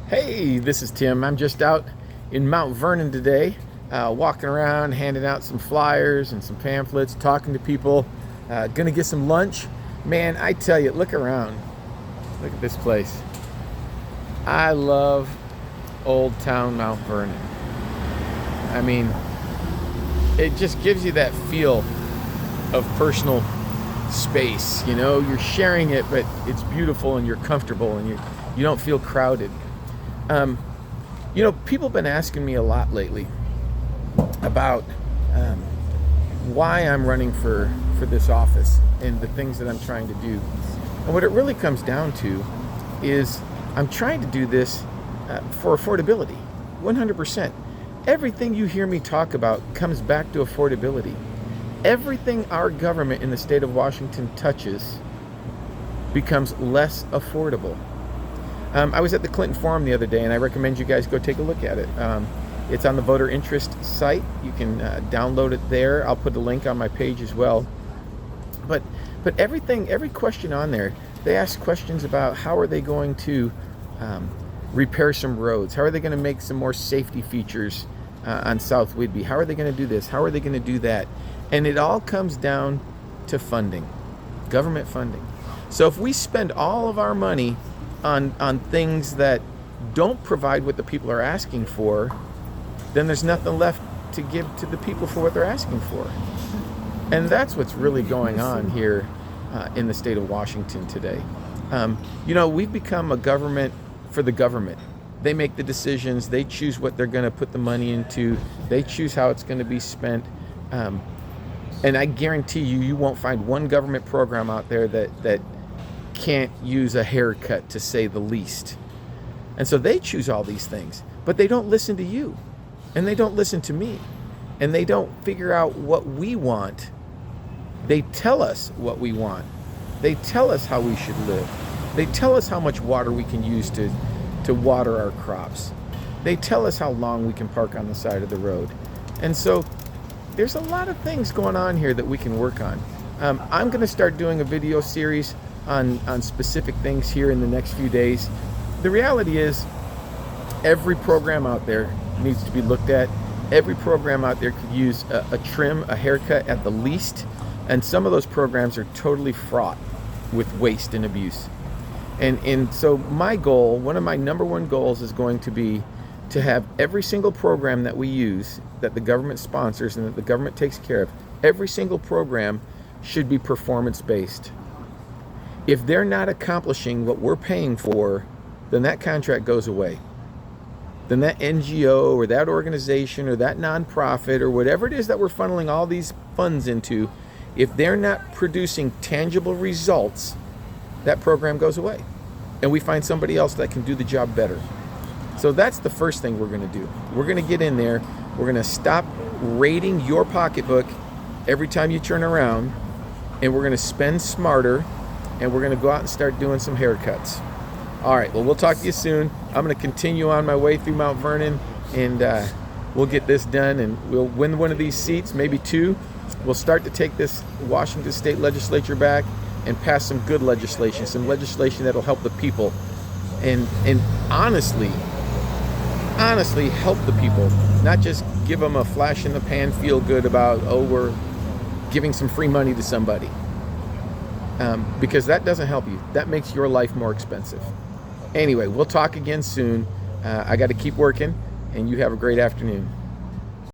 Hey, this is Tim. I'm just out in Mount Vernon today, walking around, handing out some flyers and some pamphlets, talking to people, gonna get some lunch. Man, I tell you, look around. Look at this place. I love Old Town Mount Vernon. I mean, it just gives you that feel of personal space. You know, you're sharing it, but it's beautiful and you're comfortable and you don't feel crowded. People have been asking me a lot lately about why I'm running for this office and the things that I'm trying to do. And what it really comes down to is I'm trying to do this for affordability, 100%. Everything you hear me talk about comes back to affordability. Everything our government in the state of Washington touches becomes less affordable. I was at the Clinton Forum the other day, and I recommend you guys go take a look at it. It's on the voter interest site. You can download it there. I'll put a link on my page as well. But every question on there, they ask questions about how are they going to repair some roads? How are they going to make some more safety features on South Whidbey? How are they going to do this? How are they going to do that? And it all comes down to funding, government funding. So if we spend all of our money on things that don't provide what the people are asking for, then there's nothing left to give to the people for what they're asking for. And that's what's really going on here in the state of Washington today. We've become a government for the government. They make the decisions. They choose what they're going to put the money into. They choose how it's going to be spent. And I guarantee you won't find one government program out there that can't use a haircut, to say the least. And so they choose all these things, but they don't listen to you, and they don't listen to me, and they don't figure out what we want. They tell us what we want. They tell us how we should live. They tell us how much water we can use to water our crops. They tell us how long we can park on the side of the road. And so there's a lot of things going on here that we can work on. I'm going to start doing a video series on specific things here in the next few days. The reality is, every program out there needs to be looked at. Every program out there could use a trim, a haircut at the least. And some of those programs are totally fraught with waste and abuse. And so my goal, one of my number one goals, is going to be to have every single program that we use, that the government sponsors and that the government takes care of, every single program should be performance-based. If they're not accomplishing what we're paying for, then that contract goes away. Then that NGO or that organization or that nonprofit or whatever it is that we're funneling all these funds into, if they're not producing tangible results, that program goes away. And we find somebody else that can do the job better. So that's the first thing we're going to do. We're going to get in there. We're going to stop raiding your pocketbook every time you turn around, and we're going to spend smarter, and we're going to go out and start doing some haircuts. All right, well, we'll talk to you soon. I'm going to continue on my way through Mount Vernon, and we'll get this done, and we'll win one of these seats, maybe two. We'll start to take this Washington State Legislature back and pass some good legislation, some legislation that'll help the people, and honestly help the people, not just give them a flash in the pan feel good about, oh, we're giving some free money to somebody. Because that doesn't help you. That makes your life more expensive. Anyway, we'll talk again soon. I got to keep working, and you have a great afternoon.